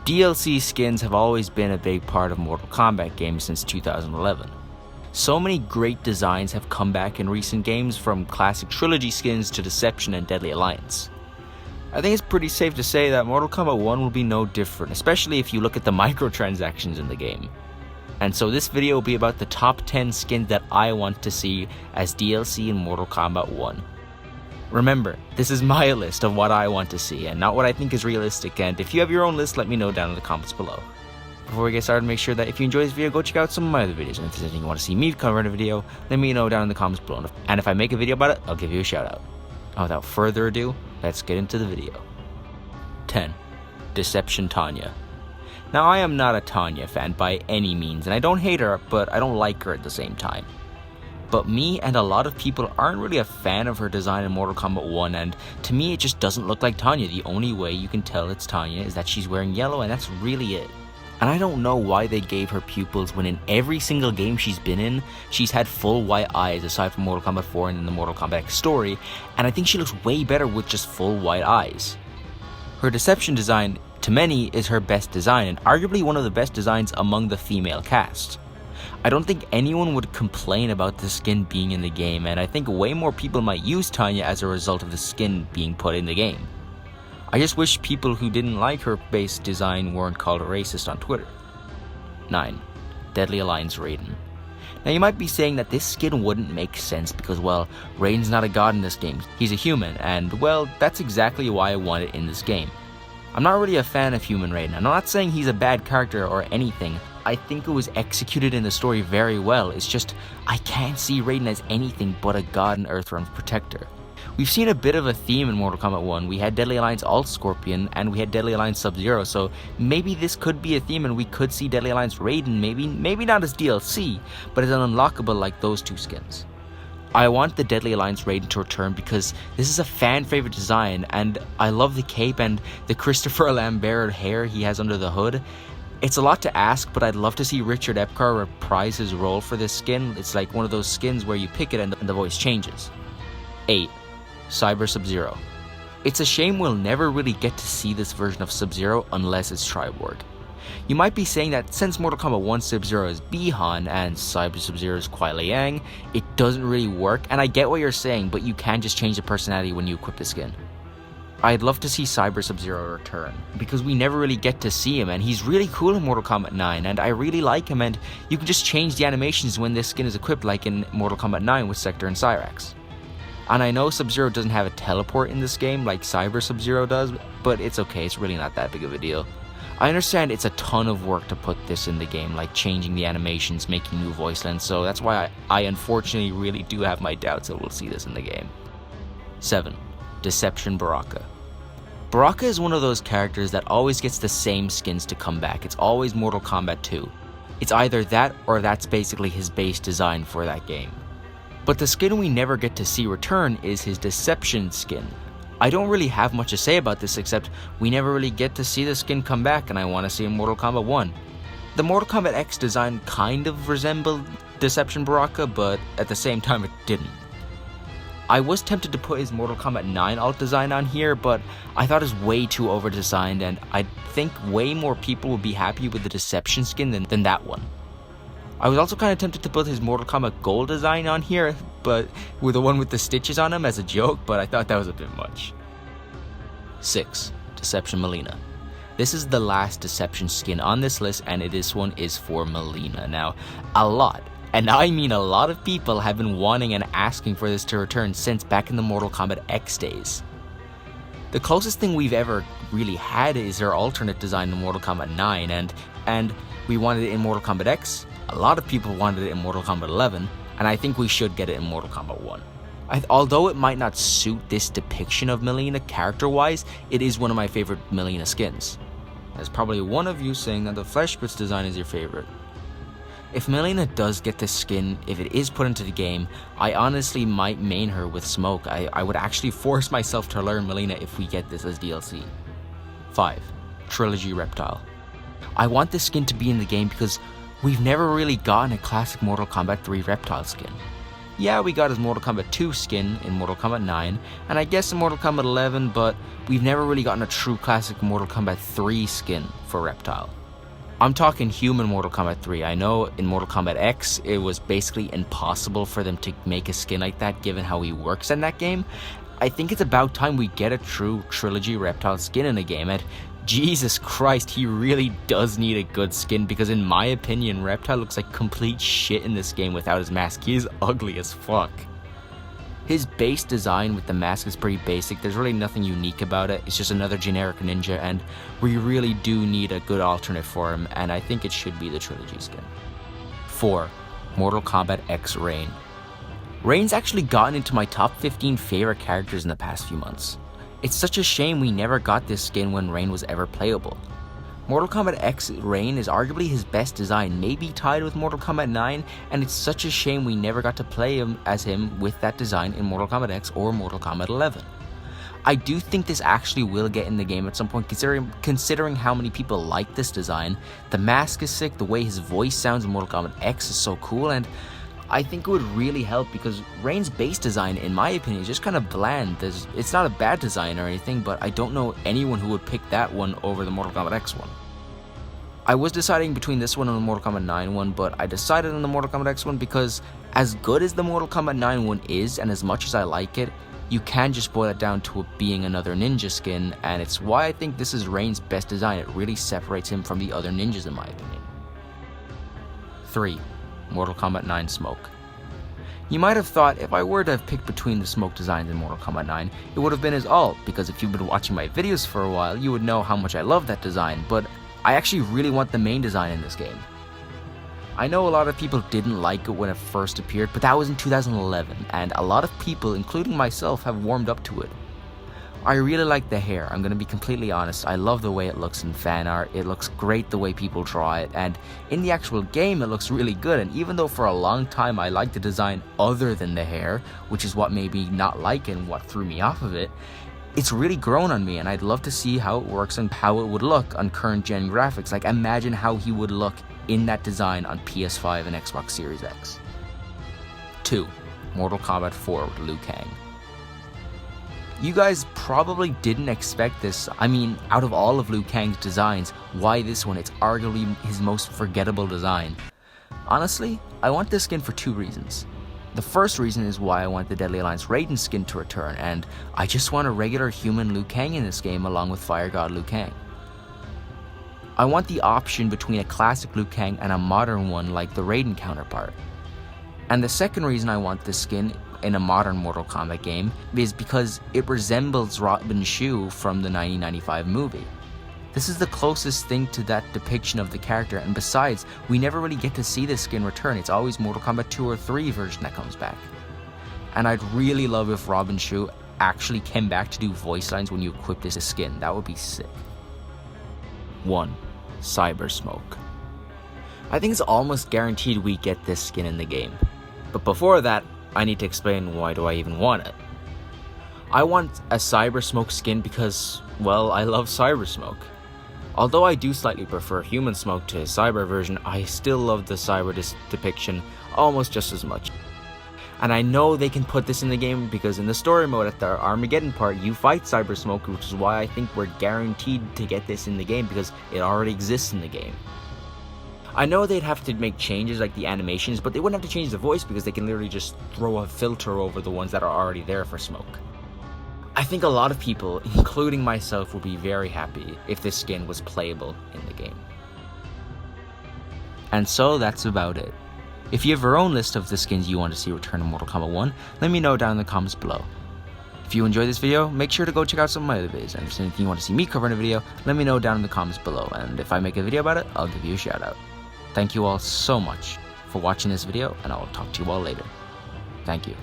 DLC skins have always been a big part of Mortal Kombat games since 2011. So many great designs have come back in recent games, from classic trilogy skins to Deception and Deadly Alliance. I think it's pretty safe to say that Mortal Kombat 1 will be no different, especially if you look at the microtransactions in the game. And so this video will be about the top 10 skins that I want to see as DLC in Mortal Kombat 1. Remember, this is my list of what I want to see and not what I think is realistic, and if you have your own list, let me know down in the comments below. Before we get started, make sure that if you enjoy this video, go check out some of my other videos, and if there's anything you want to see me cover in a video, let me know down in the comments below, and if I make a video about it, I'll give you a shout out. And without further ado, let's get into the video. 10. Deception Tanya. Now, I am not a Tanya fan by any means, and I don't hate her, but I don't like her at the same time. But me and a lot of people aren't really a fan of her design in Mortal Kombat 1, and to me it just doesn't look like Tanya. The only way you can tell it's Tanya is that she's wearing yellow, and that's really it. And I don't know why they gave her pupils when in every single game she's been in, she's had full white eyes aside from Mortal Kombat 4 and in the Mortal Kombat X story, and I think she looks way better with just full white eyes. Her Deception design, to many, is her best design, and arguably one of the best designs among the female cast. I don't think anyone would complain about the skin being in the game, and I think way more people might use Tanya as a result of the skin being put in the game. I just wish people who didn't like her base design weren't called a racist on Twitter. 9. Deadly Alliance Raiden. Now, you might be saying that this skin wouldn't make sense because, well, Raiden's not a god in this game, he's a human, and, well, that's exactly why I want it in this game. I'm not really a fan of human Raiden. I'm not saying he's a bad character or anything. I think it was executed in the story very well. It's just, I can't see Raiden as anything but a god and Earthrealm's protector. We've seen a bit of a theme in Mortal Kombat 1. We had Deadly Alliance Alt Scorpion, and we had Deadly Alliance Sub-Zero, so maybe this could be a theme and we could see Deadly Alliance Raiden, maybe not as DLC, but as an unlockable like those two skins. I want the Deadly Alliance Raiden to return because this is a fan favorite design, and I love the cape and the Christopher Lambert hair he has under the hood. It's a lot to ask, but I'd love to see Richard Epcar reprise his role for this skin. It's like one of those skins where you pick it and the voice changes. 8. Cyber Sub-Zero. It's a shame we'll never really get to see this version of Sub-Zero unless it's Triborg. You might be saying that since Mortal Kombat 1 Sub-Zero is Bi-Han and Cyber Sub-Zero is Kuai Liang, it doesn't really work, and I get what you're saying, but you can just change the personality when you equip the skin. I'd love to see Cyber Sub-Zero return, because we never really get to see him, and he's really cool in Mortal Kombat 9, and I really like him, and you can just change the animations when this skin is equipped like in Mortal Kombat 9 with Sector and Cyrax. And I know Sub-Zero doesn't have a teleport in this game like Cyber Sub-Zero does, but it's okay, it's really not that big of a deal. I understand it's a ton of work to put this in the game, like changing the animations, making new voice lines, so that's why I unfortunately really do have my doubts that we'll see this in the game. 7. Deception Baraka. Baraka is one of those characters that always gets the same skins to come back. It's always Mortal Kombat 2. It's either that or that's basically his base design for that game. But the skin we never get to see return is his Deception skin. I don't really have much to say about this except we never really get to see the skin come back, and I want to see in Mortal Kombat 1. The Mortal Kombat X design kind of resembled Deception Baraka, but at the same time it didn't. I was tempted to put his Mortal Kombat 9 alt design on here, but I thought it was way too over-designed, and I think way more people would be happy with the Deception skin than that one. I was also kind of tempted to put his Mortal Kombat Gold design on here, but with the one with the stitches on him as a joke, but I thought that was a bit much. 6. Deception Molina. This is the last Deception skin on this list, and this one is for Molina. Now, a lot, and I mean a lot of people have been wanting and asking for this to return since back in the Mortal Kombat X days. The closest thing we've ever really had is her alternate design in Mortal Kombat 9, and we wanted it in Mortal Kombat X. A lot of people wanted it in Mortal Kombat 11, and I think we should get it in Mortal Kombat 1. Although it might not suit this depiction of Molina character-wise, it is one of my favorite Molina skins. There's probably one of you saying that the Flesh Bits design is your favorite. If Molina does get this skin, if it is put into the game, I honestly might main her with Smoke. I would actually force myself to learn Molina if we get this as DLC. 5. Trilogy Reptile. I want this skin to be in the game because we've never really gotten a classic Mortal Kombat 3 Reptile skin. Yeah, we got his Mortal Kombat 2 skin in Mortal Kombat 9, and I guess in Mortal Kombat 11, but we've never really gotten a true classic Mortal Kombat 3 skin for Reptile. I'm talking human Mortal Kombat 3. I know in Mortal Kombat X, it was basically impossible for them to make a skin like that given how he works in that game. I think it's about time we get a true trilogy Reptile skin in a game, and Jesus Christ, he really does need a good skin, because in my opinion, Reptile looks like complete shit in this game without his mask. He is ugly as fuck. His base design with the mask is pretty basic. There's really nothing unique about it. It's just another generic ninja, and we really do need a good alternate for him, and I think it should be the trilogy skin. 4. Mortal Kombat X Rain. Rain's actually gotten into my top 15 favorite characters in the past few months. It's such a shame we never got this skin when Rain was ever playable. Mortal Kombat X Rain is arguably his best design, maybe tied with Mortal Kombat 9, and it's such a shame we never got to play him with that design in Mortal Kombat X or Mortal Kombat 11. I do think this actually will get in the game at some point, considering how many people like this design. The mask is sick, the way his voice sounds in Mortal Kombat X is so cool, and I think it would really help because Rain's base design, in my opinion, is just kind of bland. It's not a bad design or anything, but I don't know anyone who would pick that one over the Mortal Kombat X one. I was deciding between this one and the Mortal Kombat 9 one, but I decided on the Mortal Kombat X one because as good as the Mortal Kombat 9 one is, and as much as I like it, you can just boil it down to it being another ninja skin, and it's why I think this is Rain's best design. It really separates him from the other ninjas in my opinion. 3. Mortal Kombat 9 Smoke. You might have thought if I were to have picked between the Smoke designs in Mortal Kombat 9, it would have been his all, because if you've been watching my videos for a while, you would know how much I love that design, but I actually really want the main design in this game. I know a lot of people didn't like it when it first appeared, but that was in 2011, and a lot of people, including myself, have warmed up to it. I really like the hair, I'm gonna be completely honest. I love the way it looks in fan art. It looks great the way people draw it, and in the actual game it looks really good. And even though for a long time I liked the design other than the hair, which is what made me not like it and what threw me off of it, it's really grown on me, and I'd love to see how it works and how it would look on current gen graphics. Like, imagine how he would look in that design on PS5 and Xbox Series X. 2. Mortal Kombat 4 with Liu Kang. You guys probably didn't expect this. I mean, out of all of Liu Kang's designs, why this one? It's arguably his most forgettable design. Honestly, I want this skin for 2 reasons. The first reason is why I want the Deadly Alliance Raiden skin to return, and I just want a regular human Liu Kang in this game along with Fire God Liu Kang. I want the option between a classic Liu Kang and a modern one like the Raiden counterpart. And the second reason I want this skin in a modern Mortal Kombat game is because it resembles Robin Shu from the 1995 movie. This is the closest thing to that depiction of the character, and besides, we never really get to see this skin return. It's always Mortal Kombat 2 or 3 version that comes back. And I'd really love if Robin Shu actually came back to do voice lines when you equip this skin. That would be sick. 1. Cyber Smoke. I think it's almost guaranteed we get this skin in the game. But before that, I need to explain why do I even want it. I want a Cyber Smoke skin because, well, I love Cyber Smoke. Although I do slightly prefer Human Smoke to his Cyber version, I still love the Cyber depiction almost just as much. And I know they can put this in the game because in the story mode at the Armageddon part, you fight Cyber Smoke, which is why I think we're guaranteed to get this in the game because it already exists in the game. I know they'd have to make changes like the animations, but they wouldn't have to change the voice because they can literally just throw a filter over the ones that are already there for Smoke. I think a lot of people, including myself, would be very happy if this skin was playable in the game. And so that's about it. If you have your own list of the skins you want to see return in Mortal Kombat 1, let me know down in the comments below. If you enjoyed this video, make sure to go check out some of my other videos, and if there's anything you want to see me cover in a video, let me know down in the comments below, and if I make a video about it, I'll give you a shout out. Thank you all so much for watching this video, and I will talk to you all later. Thank you.